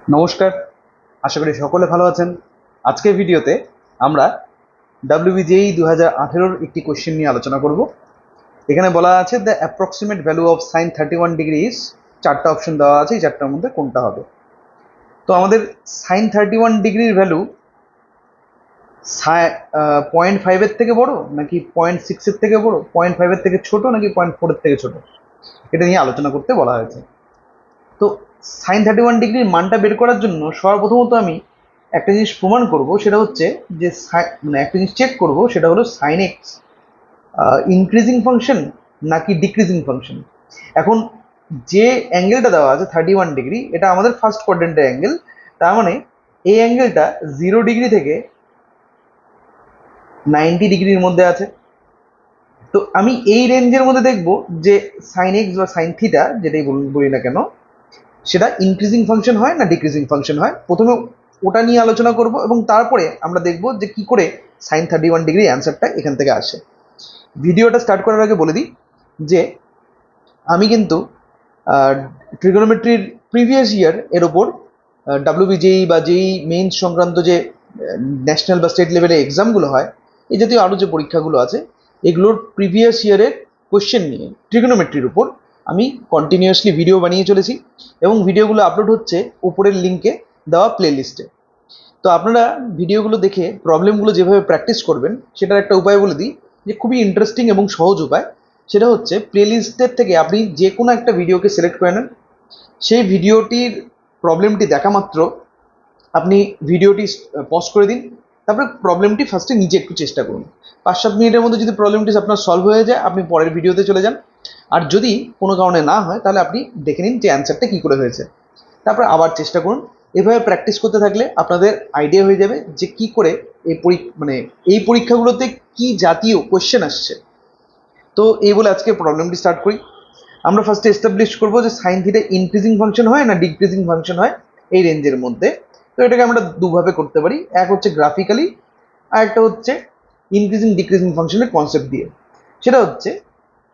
নমস্কার, আশা করি সকলে ভালো আছেন। আজকের ভিডিওতে আমরা WBJEE 2018-র একটি কোশ্চেন নিয়ে আলোচনা করব। এখানে বলা আছে the approximate value of sign 31 degrees. চারটা অপশন দেওয়া আছে, এই চারটার মধ্যে কোনটা হবে। তো আমাদের সাইন 31 ডিগ্রির ভ্যালু 0.5-এর থেকে বড় নাকি 0.6-এর থেকে বড়, 0.5-এর থেকে ছোট নাকি 0.4-এর থেকে ছোট, এটা নিয়ে আলোচনা করতে বলা হয়েছে। তো সাইন 31 ডিগ্রির মানটা বের করার জন্য সর্বপ্রথমত আমি একটা জিনিস প্রমাণ করব, সেটা হচ্ছে যে একটা জিনিস চেক করব, সেটা হলো সাইন এক্স ইনক্রিজিং ফাংশন নাকি ডিক্রিজিং ফাংশন। এখন যে অ্যাঙ্গেলটা দেওয়া আছে 31 ডিগ্রি, এটা আমাদের ফার্স্ট কোয়াড্রেন্টের অ্যাঙ্গেল। তার মানে এই অ্যাঙ্গেলটা 0 ডিগ্রি থেকে 90 ডিগ্রির মধ্যে আছে। তো আমি এই রেঞ্জের মধ্যে দেখব যে সাইন এক্স বা সাইন থিটা যেটাই বলি না কেন, সেটা ইনক্রিজিং ফাংশন হয় না ডিক্রিজিং ফাংশন হয়। প্রথমে ওটা নিয়ে আলোচনা করব এবং তারপরে আমরা দেখব যে কি করে সাইন 31 ডিগ্রি অ্যান্সারটা এখান থেকে আসে। ভিডিওটা স্টার্ট করার আগে বলে দিই যে আমি কিন্তু ট্রিগোনোমেট্রির প্রিভিয়াস ইয়ার এর ওপর WBJEE বা JEE মেইনস সংক্রান্ত যে ন্যাশনাল বা স্টেট লেভেলে এক্সামগুলো হয়, এই জাতীয় আরও যে পরীক্ষাগুলো আছে, এগুলোর প্রিভিয়াস ইয়ারের কোয়েশ্চেন নিয়ে ট্রিগোনোমেট্রির উপর আমি কন্টিনিউয়াসলি ভিডিও বানিয়ে চলেছি এবং ভিডিওগুলো আপলোড হচ্ছে উপরের লিঙ্কে দেওয়া প্লে লিস্টে। তো আপনারা ভিডিওগুলো দেখে প্রবলেমগুলো যেভাবে প্র্যাকটিস করবেন সেটার একটা উপায় বলে দিই, যে খুবই ইন্টারেস্টিং এবং সহজ উপায়। সেটা হচ্ছে প্লে লিস্টের থেকে আপনি যে কোনো একটা ভিডিওকে সিলেক্ট করে নেন, সেই ভিডিওটির প্রবলেমটি দেখা মাত্র আপনি ভিডিওটি পজ করে দিন, তারপরে প্রবলেমটি ফার্স্টে নিজে একটু চেষ্টা করুন। 5-7 মিনিটের মধ্যে যদি প্রবলেমটি আপনার সলভ হয়ে যায়, আপনি পরের ভিডিওতে চলে যান। আর যদি কোনো কারণে না হয়, তাহলে আপনি দেখে নিন যে অ্যান্সারটা কী করে হয়েছে, তারপর আবার চেষ্টা করুন। এভাবে প্র্যাকটিস করতে থাকলে আপনাদের আইডিয়া হয়ে যাবে যে কি করে এই পরীক্ষাগুলোতে কি জাতীয় কোয়েশ্চেন আসছে। তো এই বলে আজকে প্রবলেমটি স্টার্ট করি। আমরা ফার্স্টে এস্টাবলিশ করবো যে সাইন থিটা ইনক্রিজিং ফাংশন হয় না ডিক্রিজিং ফাংশন হয় এই রেঞ্জের মধ্যে। তো এটাকে আমরা দুভাবে করতে পারি, এক হচ্ছে গ্রাফিক্যালি, আর একটা হচ্ছে ইনক্রিজিং ডিক্রিজিং ফাংশনের কনসেপ্ট দিয়ে। সেটা হচ্ছে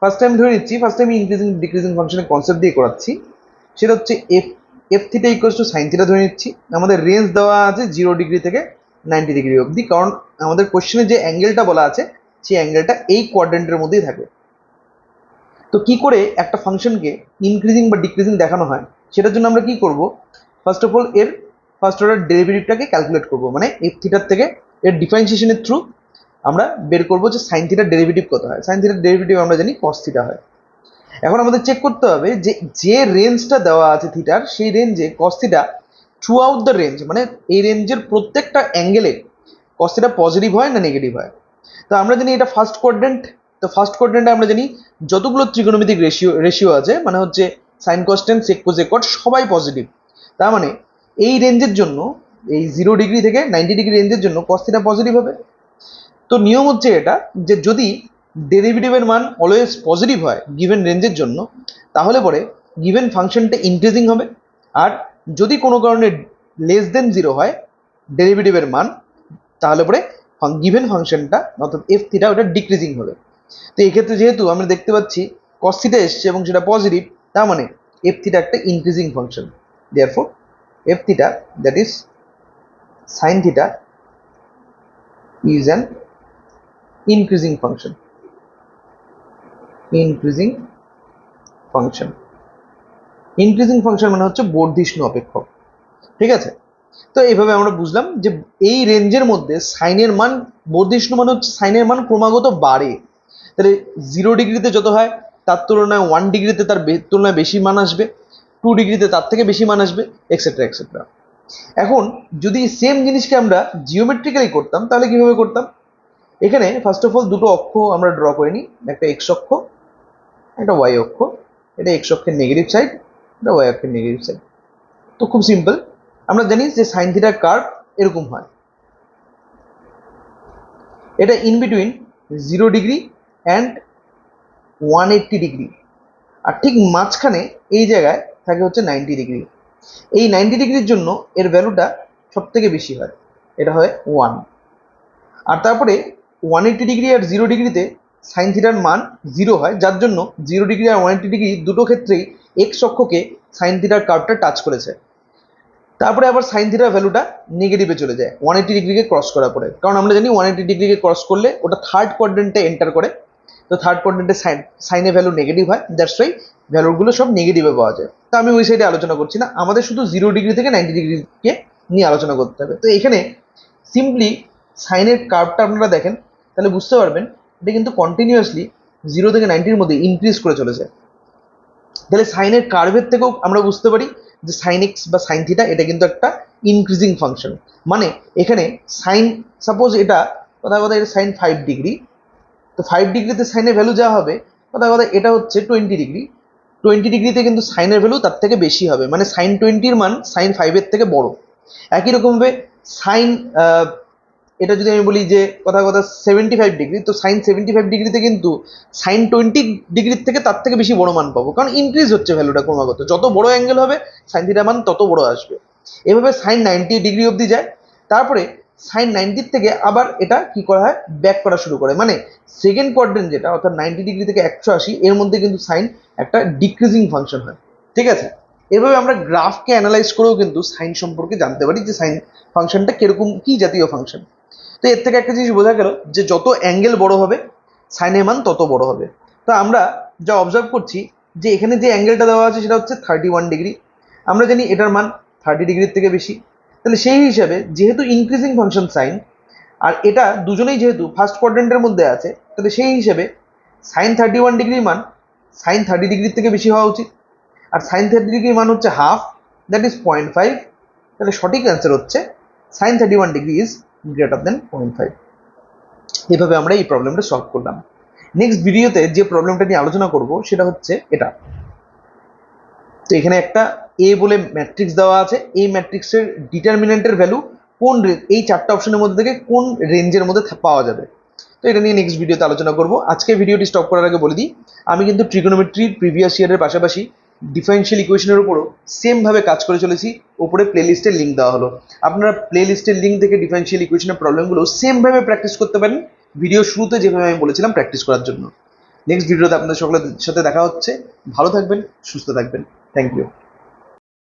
ফার্স্ট টাইম ধরে নিচ্ছি, ফার্স্ট টাইম ইনক্রিজিং ডিক্রিজিং ফাংশনের কনসেপ্ট দিয়ে করাচ্ছি। সেটা হচ্ছে F theta equals to sine theta ধরে নিচ্ছি। আমাদের রেঞ্জ দেওয়া আছে 0 ডিগ্রি থেকে 90 ডিগ্রি অবধি, কারণ আমাদের কোশ্চেনে যে অ্যাঙ্গেলটা বলা আছে সেই অ্যাঙ্গেলটা এই কোয়াড্রেন্টের মধ্যেই থাকে। তো কি করে একটা ফাংশনকে ইনক্রিজিং বা ডিক্রিজিং দেখানো হয়, সেটার জন্য আমরা কি করব, ফার্স্ট অফ অল এর ফার্স্ট অর্ডার ডেরিভেটিভটাকে ক্যালকুলেট করব, মানে এফ থিটার থেকে এর ডিফারেন্সিয়েশনের থ্রু আমরা বের করব যে সাইন থিটার ডেরিভেটিভ কত হয়। সাইন থিটার ডেরিভেটিভ আমরা জানি কস থিটা হয়। এখন আমাদের চেক করতে হবে যে যে রেঞ্জটা দেওয়া আছে থিটার, সেই রেঞ্জে cos theta through out the range, মানে এই রেঞ্জের প্রত্যেকটা অ্যাঙ্গেলে কস থিটা পজিটিভ হয় না নেগেটিভ হয়। তো আমরা জানি এটা ফার্স্ট কোয়াড্রেন্ট। তো ফার্স্ট কোয়াড্রেন্টে আমরা জানি যতগুলো ত্রিকোণমিতিক রেশিও আছে, মানে হচ্ছে সাইন কস্ট্যান্ট সেক কোজেকট সবাই পজিটিভ। তার মানে এই রেঞ্জের জন্য, এই 0 ডিগ্রি থেকে 90 ডিগ্রি রেঞ্জের জন্য কস থিটা পজিটিভ হবে। তো নিয়ম হচ্ছে এটা, যে যদি ডেরিভেটিভের মান অলওয়েজ পজিটিভ হয় গিভেন রেঞ্জের জন্য, তাহলে পরে গিভেন ফাংশনটা ইনক্রিজিং হবে। আর যদি কোনো কারণে লেস দেন 0 হয় ডেরিভেটিভের মান, তাহলে পরে গিভেন ফাংশনটা অর্থাৎ এফ থিটা ওটা ডিক্রিজিং হবে। তো এই ক্ষেত্রে যেহেতু আমরা দেখতে পাচ্ছি কস থিটা এসছে এবং সেটা পজিটিভ, তার মানে এফ থিটা একটা increasing function. Therefore F theta, that is sine theta, is an increasing function. Increasing function, increasing function মানে হচ্ছে বর্ধিষ্ণু অপেক্ষক। ঠিক আছে, তো এইভাবে আমরা বুঝলাম যে এই রেঞ্জের মধ্যে সাইনের মান বর্ধিষ্ণু মানে হচ্ছে সাইনের মান ক্রমাগত বাড়ে। তাহলে 0 ডিগ্রিতে যত হয় তার তুলনায় 1 ডিগ্রিতে তার তুলনায় বেশি মান আসবে, 2 ডিগ্রিতে তার থেকে বেশি মান আসবে, এক্সেট্রা এক্সেট্রা। এখন যদি সেম জিনিসকে আমরা জিওমেট্রিক্যালি করতাম, তাহলে কিভাবে করতাম? এখানে ফার্স্ট অফ অল দুটো অক্ষ আমরা ড্র করে নিই, একটা এক্স অক্ষ, একটা ওয়াই অক্ষ। এটা এক্স অক্ষের নেগেটিভ সাইড, এটা ওয়াই অক্ষের নেগেটিভ সাইড। তো খুব সিম্পল, আমরা জানি যে সাইন থিটার কার্ভ এরকম হয়, এটা in between 0 degree and 180 degree, আর ঠিক মাঝখানে এই জায়গায় থাকে হচ্ছে 90 ডিগ্রি। এই 90 ডিগ্রির জন্য এর ভ্যালুটা সব থেকে বেশি হয়, এটা হয় 1। আর তারপরে 180 ডিগ্রি আর 0 ডিগ্রিতে সাইন থিটার মান 0 হয়, যার জন্য 0 ডিগ্রি আর 180 ডিগ্রি দুটো ক্ষেত্রেই এক্স অক্ষকে সাইন থিটার কার্ভটা টাচ করেছে। তারপরে আবার সাইন থিটার ভ্যালুটা নেগেটিভে চলে যায় 180 ডিগ্রিকে ক্রস করার পরে, কারণ আমরা জানি 180 ডিগ্রিকে ক্রস করলে ওটা থার্ড কোয়াড্রেন্টে এন্টার করে। তো থার্ড কোয়াড্রেন্টে সাইনের ভ্যালু নেগেটিভ হয়, দ্যাটস ওয়াই ভ্যালুগুলো সব নেগেটিভে পাওয়া যায়। তো আমি ওই সাইডে আলোচনা করছি না, আমাদের শুধু 0 ডিগ্রি থেকে 90 ডিগ্রিকে নিয়ে আলোচনা করতে হবে। তো এখানে সিম্পলি সাইনের কার্ভটা আপনারা দেখেন তাহলে বুঝতে পারবেন এটা কিন্তু কন্টিনিউয়াসলি 0 থেকে 90-র মধ্যে ইনক্রিজ করে চলেছে। তাহলে সাইনের কার্ভের থেকেও আমরা বুঝতে পারি যে সাইন এক্স বা সাইন থিটা এটা কিন্তু একটা ইনক্রিজিং ফাংশন। মানে এখানে সাইন, সাপোজ এটা কথা এটা সাইন 5 ডিগ্রি, তো 5 ডিগ্রিতে সাইনের ভ্যালু যা হবে কথা এটা হচ্ছে 20 ডিগ্রি। 20 ডিগ্রিতে কিন্তু সাইনের ভ্যালু তার থেকে বেশি হবে, মানে সাইন 20-র মান সাইন 5-এর থেকে বড়। একই রকমভাবে সাইন, এটা যদি আমি বলি যে কথা 75 ডিগ্রি, তো সাইন 75 ডিগ্রিতে কিন্তু সাইন 20 ডিগ্রির থেকে তার থেকে বেশি বড় মান পাবো, কারণ ইনক্রিজ হচ্ছে ভ্যালুটা ক্রমাগত, যত বড় অ্যাঙ্গেল হবে সাইন থিটা মান তত বড় আসবে। এভাবে সাইন 90 ডিগ্রি অবধি যায়, তারপরে সাইন 90 থেকে আবার এটা কি করা হয়, ব্যাক করা শুরু করে। মানে সেকেন্ড কোয়াড্রেন্ট যেটা অর্থাৎ 90 ডিগ্রি থেকে 180, এর মধ্যে কিন্তু সাইন একটা ডিক্রিজিং ফাংশন হয়। ঠিক আছে, এভাবে আমরা গ্রাফকে অ্যানালাইজ করেও কিন্তু সাইন সম্পর্কে জানতে পারি যে সাইন ফাংশনটা কিরকম, কি জাতীয় ফাংশন। তো এর থেকে একটা জিনিস বোঝা গেল যে যত অ্যাঙ্গেল বড় হবে সাইনের মান তত বড় হবে। তো আমরা যা অবজার্ভ করছি যে এখানে যে অ্যাঙ্গেলটা দেওয়া আছে সেটা হচ্ছে 31 ডিগ্রি, আমরা জানি এটার মান 30 ডিগ্রির থেকে বেশি। তাহলে সেই হিসাবে যেহেতু ইনক্রিজিং ফাংশন সাইন, আর এটা দুজনেই যেহেতু ফার্স্ট কোয়াড্রেন্টের মধ্যে আছে, তাহলে সেই হিসাবে সাইন 31 ডিগ্রির মান সাইন 30 ডিগ্রির থেকে বেশি হওয়া উচিত। আর সাইন 30 ডিগ্রির মান হচ্ছে হাফ, দ্যাট ইজ 0.5। তাহলে সঠিক অ্যান্সার হচ্ছে sine 31 degree is greater than 0.5। এভাবে আমরা এই প্রবলেমটা সলভ করলাম। নেক্সট ভিডিওতে যে প্রবলেমটা নিয়ে আলোচনা করব সেটা হচ্ছে এটা। তো এখানে একটা এ বলে ম্যাট্রিক্স দেওয়া আছে, এই ম্যাট্রিক্সের ডিটারমিনেন্টের ভ্যালু কোন এই চারটা অপশনের মধ্যে থেকে কোন রেঞ্জের মধ্যে পাওয়া যাবে। তো এটা নিয়ে নেক্সট ভিডিওতে আলোচনা করব। আজকে ভিডিওটি স্টপ করার আগে বলে দিই, আমি কিন্তু ট্রিগোনোমেট্রির প্রিভিয়াস ইয়ারের পাশাপাশি ডিফারেন্সিয়াল ইকুয়েশনের উপরও সেমভাবে কাজ করে চলেছি। উপরে প্লেলিস্টের লিঙ্ক দেওয়া হলো, আপনারা প্লেলিস্টের লিঙ্ক থেকে ডিফারেন্সিয়াল ইকুয়েশনের প্রবলেমগুলো সেমভাবে প্র্যাকটিস করতে পারেন, ভিডিও শুরুতে যেভাবে আমি বলেছিলাম প্র্যাকটিস করার জন্য। নেক্সট ভিডিওতে আপনাদের সকলের সাথে দেখা হচ্ছে। ভালো থাকবেন, সুস্থ থাকবেন। Thank you.